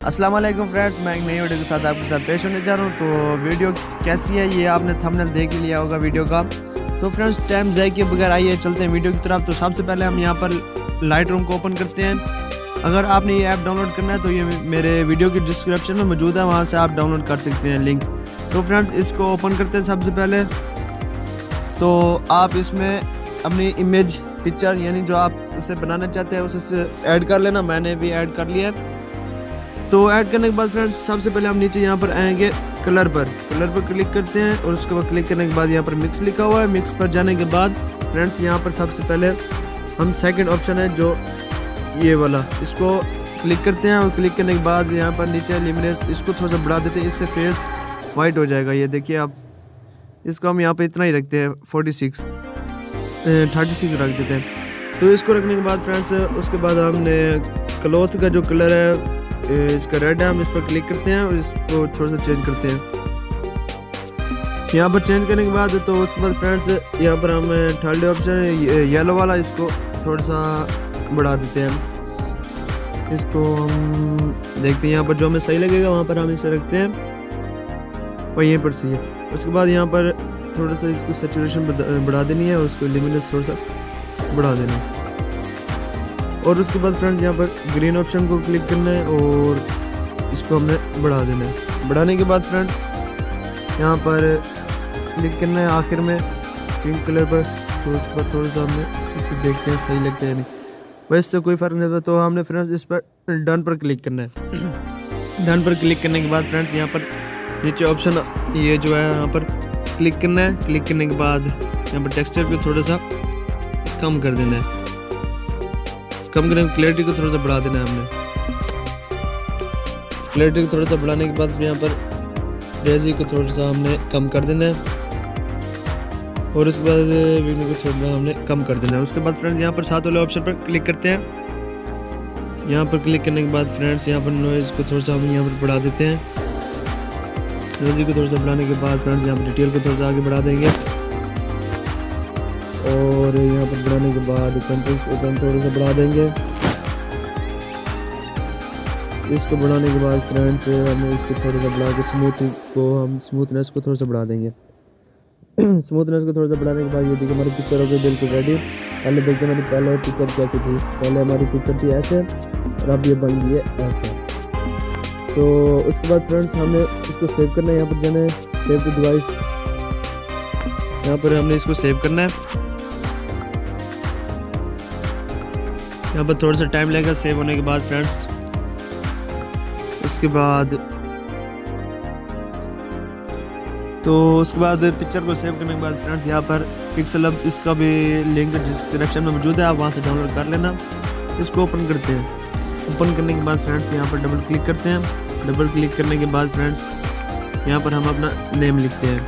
अस्सलाम वालेकुम फ्रेंड्स, मैं एक नई वीडियो के साथ आपके साथ पेश होने जा रहा हूँ। तो वीडियो कैसी है ये आपने थंबनेल देख ही लिया होगा वीडियो का। तो फ्रेंड्स टाइम ज़ाय किए बगैर आइए चलते हैं वीडियो की तरफ। तो सबसे पहले हम यहाँ पर लाइट रूम को ओपन करते हैं। अगर आपने ये ऐप डाउनलोड करना है तो ये मेरे वीडियो की डिस्क्रिप्शन में मौजूद है, वहाँ से आप डाउनलोड कर सकते हैं लिंक। तो फ्रेंड्स इसको ओपन करते हैं। सबसे पहले तो आप इसमें अपनी इमेज पिक्चर यानी जो आप उसे बनाना चाहते हैं उसे ऐड कर लेना। मैंने भी ऐड कर लिया है। तो ऐड करने के बाद फ्रेंड्स सबसे पहले हम नीचे यहाँ पर आएंगे कलर पर क्लिक करते हैं और उसके बाद क्लिक करने के बाद यहाँ पर मिक्स लिखा हुआ है। मिक्स पर जाने के बाद फ्रेंड्स यहाँ पर सबसे पहले हम सेकंड ऑप्शन है जो ये वाला, इसको क्लिक करते हैं और क्लिक करने के बाद यहाँ पर नीचे लिमिनेस इसको थोड़ा सा बढ़ा देते हैं, इससे फेस वाइट हो जाएगा। ये देखिए आप, इसको हम यहाँ पर इतना ही रखते हैं 36 रख देते हैं। तो इसको रखने के बाद फ्रेंड्स उसके बाद हमने क्लॉथ का जो कलर है इसका रेड है, हम इस पर क्लिक करते हैं और इसको थोड़ा सा चेंज करते हैं। यहाँ पर चेंज करने के बाद तो उसके बाद फ्रेंड्स यहाँ पर हम थर्ड ऑप्शन येलो वाला, इसको थोड़ा सा बढ़ा देते हैं। इसको हम देखते हैं यहाँ पर जो हमें सही लगेगा वहाँ पर हम इसे रखते हैं और यहीं पर सही है। उसके बाद यहाँ पर थोड़ा सा इसको सैचुरेशन बढ़ा देनी है और उसको लिमिनेस थोड़ा सा बढ़ा देना है। और उसके बाद फ्रेंड्स यहाँ पर ग्रीन ऑप्शन को क्लिक करना है और इसको हमने बढ़ा देना है। बढ़ाने के बाद फ्रेंड्स यहाँ पर क्लिक करना है आखिर में पिंक कलर पर। तो उसके बाद थोड़ा सा हमने इसे देखते हैं सही लगता है नहीं, वैसे कोई फ़र्क नहीं होता। तो हमने फ्रेंड्स इस पर डन पर क्लिक करना है। डन पर क्लिक करने के बाद फ्रेंड्स यहाँ पर नीचे ऑप्शन ये जो है यहाँ पर क्लिक करना है। क्लिक करने के बाद यहाँ पर टेक्सचर को थोड़ा सा कम कर देना है। कम करने क्लैरिटी को थोड़ा सा बढ़ा देना है हमने। क्लैरिटी को थोड़ा सा बढ़ाने के बाद यहाँ पर रेजी को थोड़ा सा हमने कम कर देना है और उसके बाद विग्न को थोड़ा हमने कम कर देना है। उसके बाद फ्रेंड्स यहाँ पर साथ वाले ऑप्शन पर क्लिक करते हैं। यहाँ पर क्लिक करने के बाद फ्रेंड्स यहाँ पर नॉइज़ को थोड़ा सा हम यहाँ पर बढ़ा देते हैं। रेजी को थोड़ा सा बढ़ाने के बाद फ्रेंड्स यहाँ पर डिटेल को थोड़ा सा आगे बढ़ा देंगे और यहाँ पर बढ़ाने के बाद कंट्रोल थोड़ा सा बढ़ा देंगे। इसको बढ़ाने के बाद फ्रेंड्स हमें इसको थोड़ा सा बढ़ा के स्मूथनेस को थोड़ा सा बढ़ा देंगे। स्मूथनेस को थोड़ा सा बढ़ाने के बाद ये देखिए हमारी पिक्चर हो गई बिल्कुल रेडी। पहले देखते हमारी पहले पिक्चर कैसी थी। पहले हमारी पिक्चर थी ऐसे और अब ये बन गई है ऐसे। तो उसके बाद फ्रेंड्स हमें इसको सेव करना है। यहाँ पर जाना है सेव टू डिवाइस, यहाँ पर हमने इसको सेव करना है। यहाँ पर थोड़ा सा टाइम लगेगा सेव होने के बाद फ्रेंड्स। उसके बाद पिक्चर को सेव करने के बाद फ्रेंड्स यहाँ पर पिक्सल अब इसका भी लिंक डिस्क्रिप्शन में मौजूद है, आप वहाँ से डाउनलोड कर लेना। इसको ओपन करते हैं। ओपन करने के बाद फ्रेंड्स यहाँ पर डबल क्लिक करते हैं। डबल क्लिक करने के बाद फ्रेंड्स यहाँ पर हम अपना नेम लिखते हैं।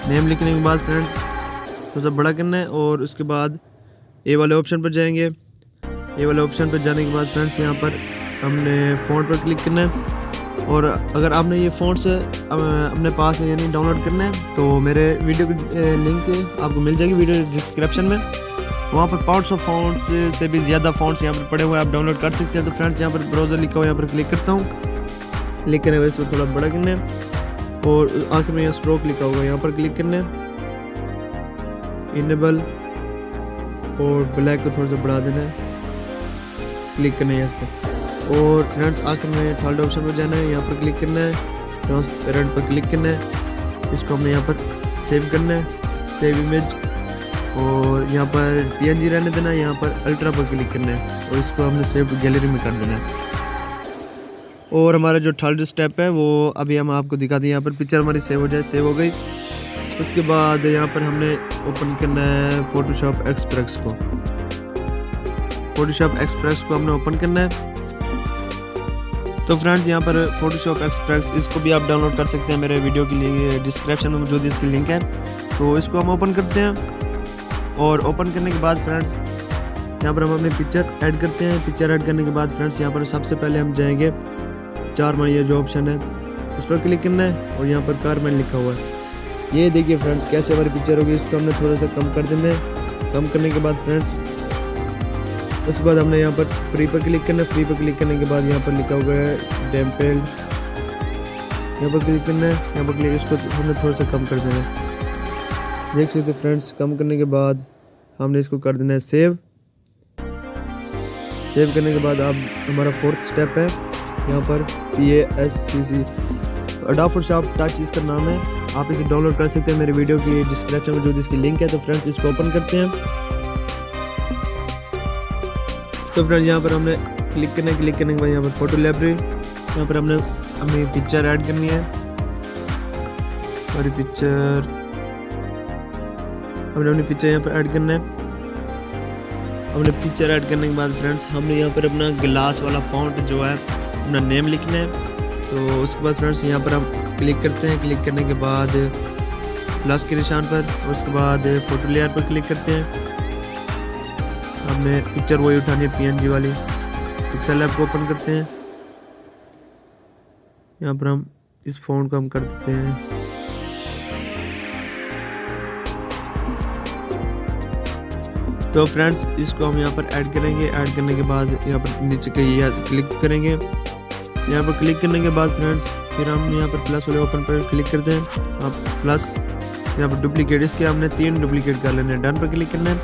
नेम लिखने के बाद फ्रेंड्स थोड़ा सा बड़ा करना है और उसके बाद ए वाले ऑप्शन पर जाएंगे। ए वाले ऑप्शन पर जाने के बाद फ्रेंड्स यहाँ पर हमने फ़ॉन्ट पर क्लिक करना है। और अगर आपने ये फ़ॉन्ट्स अपने पास है यानी डाउनलोड करना है तो मेरे वीडियो की लिंक आपको मिल जाएगी वीडियो डिस्क्रिप्शन में। वहाँ पर पाउंड्स ऑफ फ़ॉन्ट्स से भी ज़्यादा फ़ॉन्ट्स यहाँ पर पड़े हुए आप डाउनलोड कर सकते हैं। तो फ्रेंड्स यहाँ पर ब्राउज़र लिखा हुआ यहाँ पर क्लिक करता हूँ। क्लिक करने के बाद इसको थोड़ा बड़ा करना है और आखिर में यहाँ स्ट्रोक लिखा हुआ यहाँ पर क्लिक करना है। इनेबल और ब्लैक को थोड़ा सा बढ़ा देना है। क्लिक करना है इस पर और फ्रेंड्स आखिर में थर्ड ऑप्शन पर जाना है। यहाँ पर क्लिक करना है, ट्रांसपेरेंट पर क्लिक करना है। इसको हमने यहाँ पर सेव करना है, सेव इमेज, और यहाँ पर PNG रहने देना है। यहाँ पर अल्ट्रा पर क्लिक करना है और इसको हमने सेव गैलरी में कर देना है। और हमारा जो थर्ड स्टेप है वो अभी हम आपको दिखा दें। यहाँ पर पिक्चर हमारी सेव हो जाए, सेव हो गई। उसके बाद यहाँ पर हमने ओपन करना है फोटोशॉप एक्सप्रेस को। फोटोशॉप एक्सप्रेस को हमने ओपन करना है। तो फ्रेंड्स यहाँ पर फोटोशॉप एक्सप्रेस इसको भी आप डाउनलोड कर सकते हैं, मेरे वीडियो के लिए डिस्क्रिप्शन में मौजूद इसकी लिंक है। तो इसको हम ओपन करते हैं और ओपन करने के बाद फ्रेंड्स यहाँ पर हम अपनी पिक्चर ऐड करते हैं। पिक्चर ऐड करने के बाद फ्रेंड्स यहाँ पर सबसे पहले हम जाएंगे 4 में ये जो ऑप्शन है उस पर क्लिक करना है और यहाँ पर कारमेन लिखा हुआ है। ये देखिए फ्रेंड्स कैसे हमारी पिक्चर होगी। इसको हमने थोड़ा सा कम कर देना है। कम करने के बाद फ्रेंड्स उसके बाद हमने यहाँ पर फ्री पर क्लिक करना है। फ्री पर क्लिक करने के बाद यहाँ पर लिखा हुआ है डैम्पेल्ड, यहाँ पर क्लिक करना है। यहाँ पर क्लिक, इसको हमने थोड़ा सा कम कर देना है, देख सकते हैं फ्रेंड्स। कम करने के बाद हमने इसको कर देना है सेव। सेव करने के बाद अब हमारा फोर्थ स्टेप है यहाँ पर PASCC अडोब फोटोशॉप टच इसका नाम है। आप इसे डाउनलोड कर सकते हैं, मेरे वीडियो की डिस्क्रिप्शन में जो इसकी लिंक है। तो फ्रेंड्स इसको ओपन करते हैं। तो फ्रेंड्स यहाँ पर हमने क्लिक करने के बाद यहाँ पर फोटो लाइब्रेरी, यहाँ पर हमें पिक्चर ऐड करनी है। हमारी पिक्चर हमने अपनी पिक्चर यहाँ पर ऐड करना है। हमने पिक्चर ऐड करने के बाद फ्रेंड्स हमने यहाँ पर अपना ग्लास वाला फॉन्ट जो है अपना नेम लिखना है। तो उसके बाद फ्रेंड्स यहाँ पर हम क्लिक करते हैं। क्लिक करने के बाद प्लस के निशान पर, उसके बाद फोटो लेयर पर क्लिक करते हैं। हमने पिक्चर वही उठानी है PNG वाली। पिक्सेल लैब को ओपन करते हैं। यहाँ पर हम इस फॉन्ट को हम कर देते हैं तो फ्रेंड्स इसको हम यहाँ पर ऐड करेंगे। ऐड करने के बाद यहाँ पर नीचे के ये क्लिक करेंगे। यहाँ पर क्लिक करने के बाद फ्रेंड्स फिर हम यहाँ पर प्लस वाले ओपन पर क्लिक करते हैं। अब प्लस यहाँ पर डुप्लीकेट, इसके हमने 3 डुप्लीकेट कर लेने हैं। डन पर क्लिक करना है,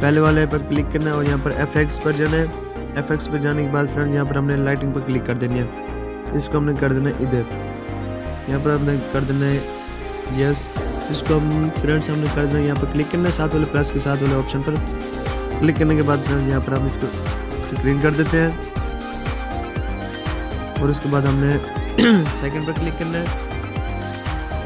पहले वाले पर क्लिक करना है और यहाँ पर FX पर जाना है। FX पर जाने के बाद फ्रेंड्स यहाँ पर हमने लाइटिंग पर क्लिक कर देनी है। इसको हमने कर देना है इधर, यहाँ पर हमने कर देना है यस। इसको हम फ्रेंड्स हमने कर देना है, यहाँ पर क्लिक करना है, साथ वाले प्लस के साथ वाले ऑप्शन पर क्लिक करने के बाद फ्रेंड्स यहाँ पर हम इसको स्क्रीन कर देते हैं। और उसके बाद हमने सेकंड पर क्लिक करना है।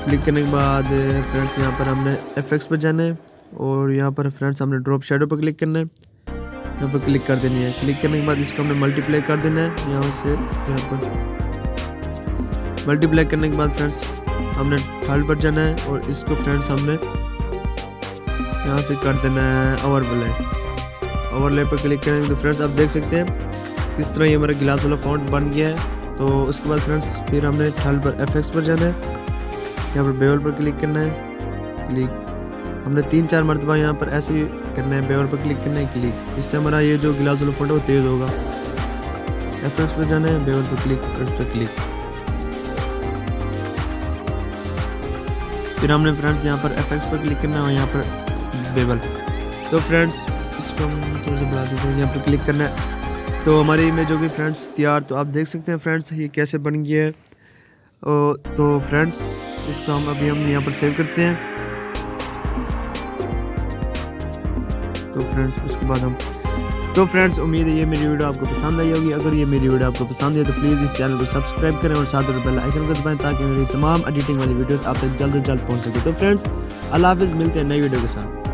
क्लिक करने के बाद फ्रेंड्स यहाँ पर हमने FX पर जाना है और यहाँ पर फ्रेंड्स हमने ड्रॉप शैडो पर क्लिक करना है, यहाँ पर क्लिक कर देनी है। क्लिक करने के बाद इसको हमने मल्टीप्लाई कर देना है, यहाँ से यहाँ पर मल्टीप्लाई करने के बाद फ्रेंड्स हमने थर्ड पर जाना है और इसको फ्रेंड्स हमने यहाँ से कर देना है ओवरले पर क्लिक करेंगे। तो फ्रेंड्स आप देख सकते हैं किस तरह ये हमारा गिलास वाला फॉन्ट बन गया है। तो उसके बाद फ्रेंड्स फिर हमने थर्ड पर FX पर जाना है, यहाँ पर बेवल पर क्लिक करना है। क्लिक हमने 3-4 मरतबा यहाँ पर ऐसे ही करना है, बेवल पर क्लिक करना है, क्लिक। इससे हमारा ये जो गिलास वाला फॉन्ट है वो तेज़ होगा। FX पर जाना है, बेवल पर क्लिक, क्लिक। फिर हमने फ्रेंड्स यहाँ पर FX पर क्लिक करना है और यहाँ पर बेवल। तो फ्रेंड्स इसको हम थोड़ा सा बढ़ा देते हैं, यहाँ पर क्लिक करना है। तो हमारी इमेज होगी फ्रेंड्स तैयार। तो आप देख सकते हैं फ्रेंड्स ये कैसे बन गया है। तो फ्रेंड्स इसको हम यहाँ पर सेव करते हैं। तो फ्रेंड्स उसके बाद फ्रेंड्स उम्मीद है ये मेरी वीडियो आपको पसंद आई होगी। अगर ये मेरी वीडियो आपको पसंद है तो प्लीज़ इस चैनल को सब्सक्राइब करें और साथ में बेल आइकन को दबाएं ताकि मेरी तमाम एडिटिंग वाली वीडियोस आप तक जल्द से जल्द पहुंच सके। तो फ्रेंड्स अल्लाह हाफिज़, मिलते हैं नई वीडियो के साथ।